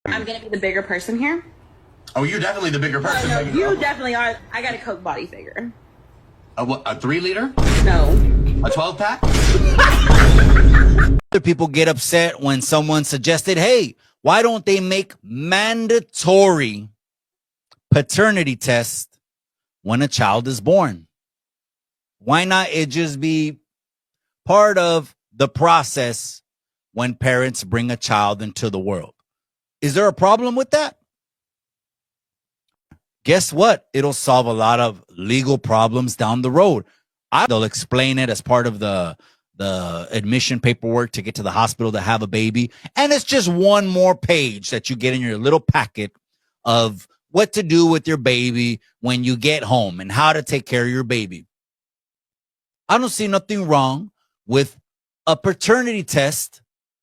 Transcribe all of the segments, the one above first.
I'm gonna be the bigger person here. Oh, you're definitely the bigger person. No, you definitely are. I got a Coke body figure. A 3 liter? No. A 12 pack? Other people get upset when someone suggested, hey, why don't they make mandatory paternity test when a child is born? Why not it just be part of the process when parents bring a child into the world? Is there a problem with that? Guess what? It'll solve a lot of legal problems down the road. They'll explain it as part of the admission paperwork to get to the hospital to have a baby. And it's just one more page that you get in your little packet of what to do with your baby when you get home and how to take care of your baby. I don't see nothing wrong with a paternity test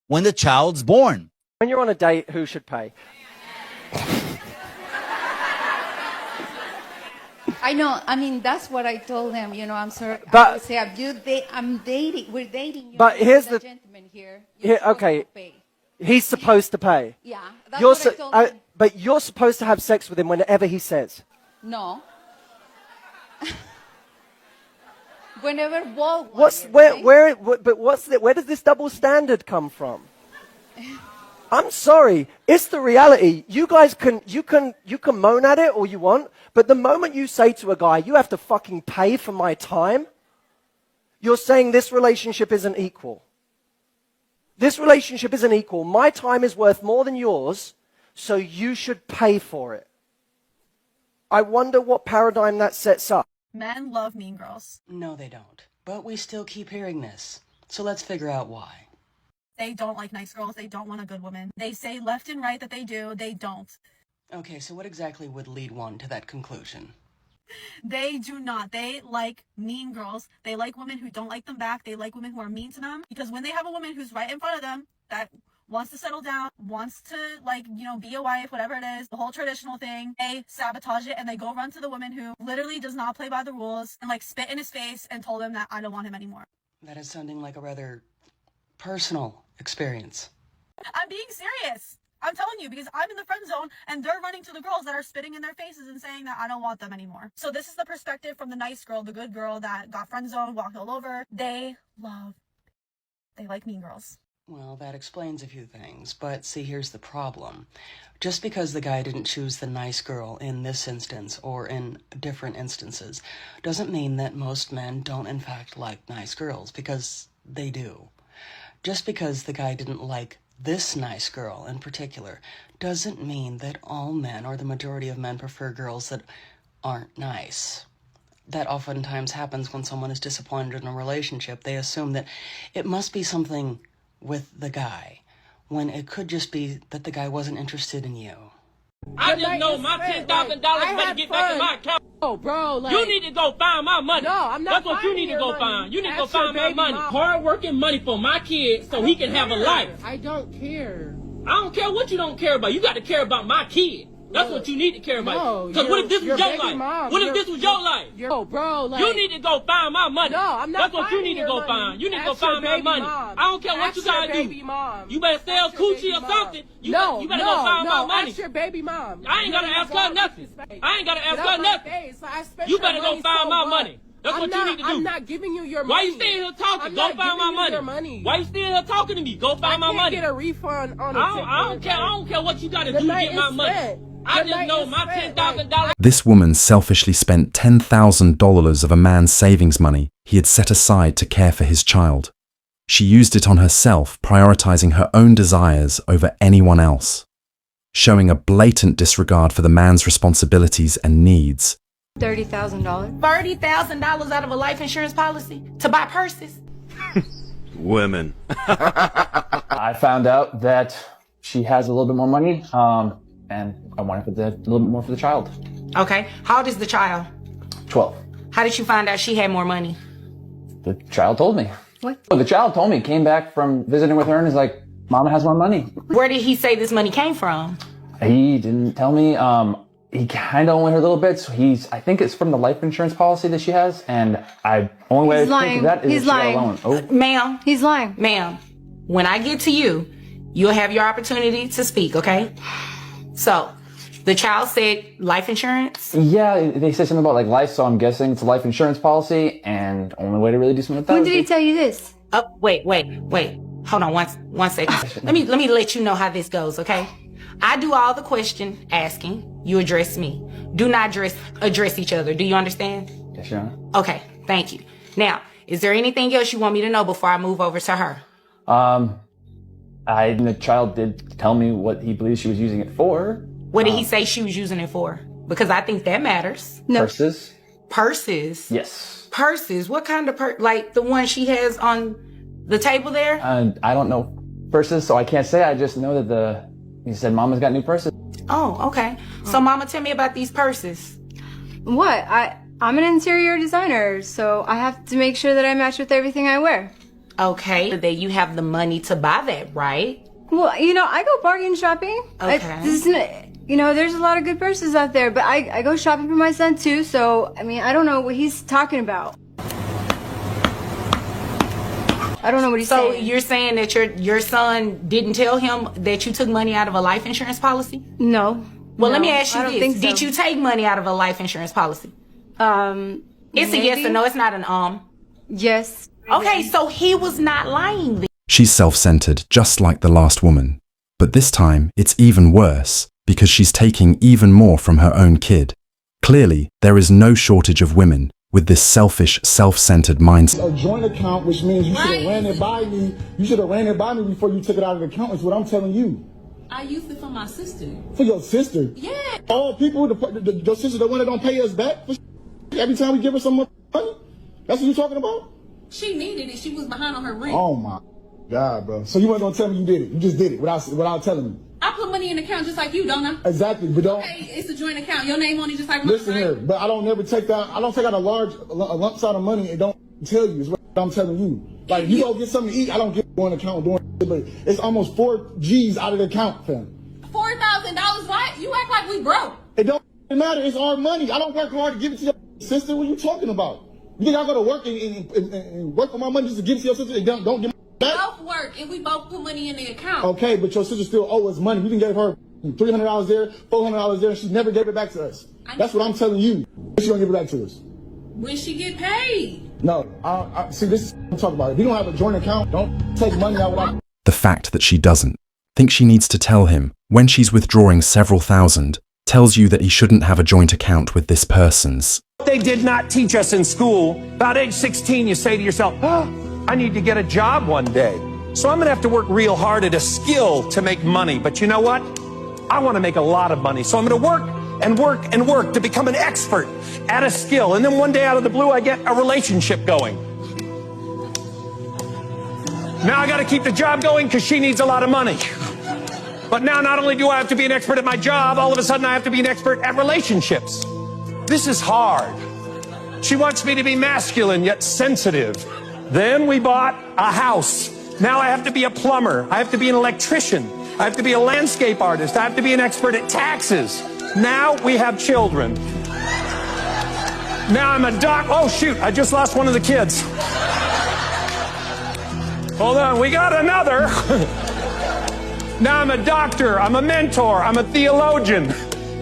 when the child's born. When you're on a date, who should pay? I know. I mean, that's what I told them. You know, I'm sorry. But- I would say, I'm dating. We're dating. You But know, here's the the- gentleman here. Here, okay. Pay. He's supposed to pay. Yeah, that's You're what I told him. but you're supposed to have sex with him whenever he says. No. Whenever Walt What's wanted, right? where does this double standard come from? I'm sorry, it's the reality. You guys can moan at it all you want, but the moment you say to a guy, you have to fucking pay for my time, you're saying this relationship isn't equal. This relationship isn't equal. My time is worth more than yours, so you should pay for it. I wonder what paradigm that sets up. Men love mean girls. No, they don't. But we still keep hearing this. So let's figure out why. They don't like nice girls. They don't want a good woman. They say left and right that they do. They don't. Okay, so what exactly would lead one to that conclusion? They do not. They like mean girls. They like women who don't like them back. They like women who are mean to them. Because when they have a woman who's right in front of them that wants to settle down, wants to, like, you know, be a wife, whatever it is, the whole traditional thing, they sabotage it and they go run to the woman who literally does not play by the rules and, like, spit in his face and told him that I don't want him anymore. That is sounding like a rather personal experience. I'm being serious. I'm telling you, because I'm in the friend zone and they're running to the girls that are spitting in their faces and saying that I don't want them anymore. So this is the perspective from the nice girl, the good girl that got friend zoned, walked all over. They like mean girls. Well, that explains a few things, but see, here's the problem. Just because the guy didn't choose the nice girl in this instance or in different instances doesn't mean that most men don't in fact like nice girls, because they do. Just because the guy didn't like this nice girl in particular doesn't mean that all men or the majority of men prefer girls that aren't nice. That oftentimes happens when someone is disappointed in a relationship. They assume that it must be something with the guy, when it could just be that the guy wasn't interested in you. I just know my $10,000 better get back in my account. Oh, bro, like, You need to go find my money. No, I'm not. That's what you need to go money. find. You need to go Ask your find my baby money. mama. Hard-working money for my kid so he can have a life. I don't care. I don't care what you don't care about. You got to care about my kid. That's what you need to care about. No, Because what if this was your baby life? mom, What if this was your life? Oh, bro, like, You need to go find my money. No, I'm not. That's what you need to go finding your find. money. You need to go Ask your find my baby money. mom. I don't care what Ask you gotta your do. baby mom. You better sell Ask your coochie baby or mom. something. You better go find my money. Ask your baby mom. I ain't gotta ask her nothing. I ain't gotta ask her nothing. You better go find my money. That's what you need to do. I'm not giving you your money. Why you still here talking? I'm Go not find my giving you money. your money. Why you still here talking to me? Go find my I money. can't get a refund on a I don't care. I don't care what you gotta do to get my money. I just know my $10,000. This woman selfishly spent $10,000 of a man's savings money he had set aside to care for his child. She used it on herself, prioritizing her own desires over anyone else, showing a blatant disregard for the man's responsibilities and needs. $30,000. $30,000 out of a life insurance policy to buy purses. Women. I found out that she has a little bit more money, and I wanted a little bit more for the child. Okay. How old is the child? 12. How did you find out she had more money? The child told me. What? Oh, the child told me, came back from visiting with her and is like, Mama has more money. Where did he say this money came from? He didn't tell me. He kind of only heard little bits. I think it's from the life insurance policy that she has, and only way I think of that is He's she got a lying. loan. Oh. Ma'am, He's lying. ma'am, when I get to you, you'll have your opportunity to speak, okay? So, the child said life insurance? Yeah, they said something about like life, so I'm guessing it's a life insurance policy, and only way to really do something with that. When did he tell you this? Oh, wait. Hold on one second. Let me let you know how this goes, okay? I do all the question asking. You address me. Do not address each other. Do you understand? Yes, Your Honor. Okay, thank you. Now, is there anything else you want me to know before I move over to her? The child did tell me what he believes she was using it for. What did he say she was using it for? Because I think that matters. No. Purses? Purses? Yes. Purses? What kind of like the one she has on the table there? I don't know purses, so I can't say. I just know that he said Mama's got new purses. Oh, okay. So Mama, tell me about these purses. What? I'm an interior designer, so I have to make sure that I match with everything I wear. Okay, that you have the money to buy that, right? Well, I go bargain shopping. Okay. There's a lot of good purses out there, but I go shopping for my son too, so, I don't know what he's talking about. I don't know what he's saying. So you're saying that your son didn't tell him that you took money out of a life insurance policy? No. Well, let No, me ask you I don't this. think so. Did you take money out of a life insurance policy? It's a yes or no. It's not an Yes. Okay, so he was not lying then. She's self-centered, just like the last woman. But this time, it's even worse, because she's taking even more from her own kid. Clearly, there is no shortage of women with this selfish, self-centered mindset. A joint account, which means you should have ran it by me. You should have ran it by me before you took it out of the account, is what I'm telling you. I used it for my sister. For your sister? Yeah. All people, your sister, the one that don't pay us back for every time we give her some money? That's what you're talking about? She needed it. She was behind on her rent. Oh my God, bro. So you weren't gonna tell me you did it. You just did it without telling me. I put money in the account just like you, don't I? Exactly, but don't. Okay, it's a joint account. Your name on it just like mine. Listen here, but I don't never take that. I don't take out a lump sum of money and don't tell you. Is what I'm telling you. Like, you go get something to eat, I don't get one account doing it, but it's almost 4 G's out of the account, fam. $4,000? What? You act like we broke. It don't matter. It's our money. I don't work hard to give it to your sister. What are you talking about? You think I go to work and work for my money just to give it to your sister and don't give me back? Both work and we both put money in the account. Okay, but your sister still owes us money. We done gave her $300 there, $400 there, and she never gave it back to us. That's what I'm telling you. She gonna give it back to us. When she get paid. No, see, this is what I'm talking about. If you don't have a joint account, don't take money out without. The fact that she doesn't think she needs to tell him when she's withdrawing several thousand tells you that he shouldn't have a joint account with this person's. They did not teach us in school. About age 16, you say to yourself, I need to get a job one day. So I'm going to have to work real hard at a skill to make money. But you know what? I want to make a lot of money. So I'm going to work and work and work to become an expert at a skill. And then one day out of the blue, I get a relationship going. Now I got to keep the job going because she needs a lot of money. But now not only do I have to be an expert at my job, all of a sudden I have to be an expert at relationships. This is hard. She wants me to be masculine yet sensitive. Then we bought a house. Now I have to be a plumber. I have to be an electrician. I have to be a landscape artist. I have to be an expert at taxes. Now we have children. Now I'm a doc. Oh shoot, I just lost one of the kids. Hold on, we got another. Now I'm a doctor, I'm a mentor, I'm a theologian.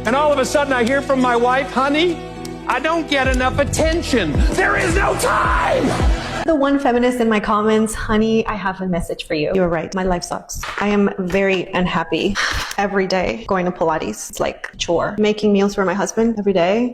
And all of a sudden I hear from my wife, honey, I don't get enough attention. There is no time. The one feminist in my comments, honey, I have a message for you. You're right. My life sucks. I am very unhappy every day going to Pilates. It's like a chore. Making meals for my husband every day.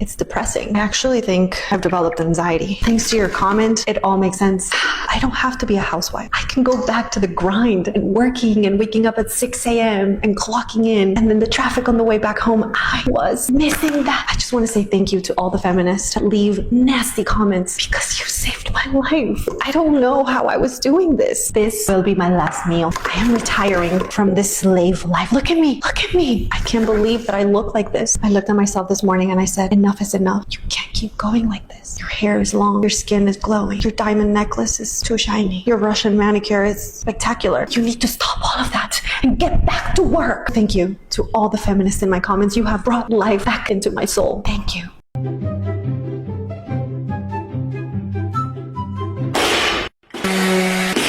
It's depressing. I actually think I've developed anxiety. Thanks to your comment, it all makes sense. I don't have to be a housewife. I can go back to the grind and working and waking up at 6 a.m. and clocking in. And then the traffic on the way back home, I was missing that. I just want to say thank you to all the feminists that leave nasty comments because you saved my life. I don't know how I was doing this. This will be my last meal. I am retiring from this slave life. Look at me. Look at me. I can't believe that I look like this. I looked at myself this morning and I said, enough is enough. You can't keep going like this. Your hair is long. Your skin is glowing. Your diamond necklace is too shiny. Your Russian manicure is spectacular. You need to stop all of that and get back to work. Thank you to all the feminists in my comments. You have brought life back into my soul. Thank you.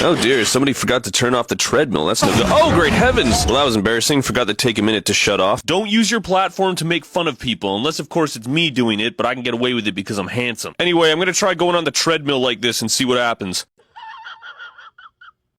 Oh dear, somebody forgot to turn off the treadmill. That's no good. Oh, great heavens! Well, that was embarrassing. Forgot to take a minute to shut off. Don't use your platform to make fun of people, unless of course it's me doing it, but I can get away with it because I'm handsome. Anyway, I'm gonna try going on the treadmill like this and see what happens.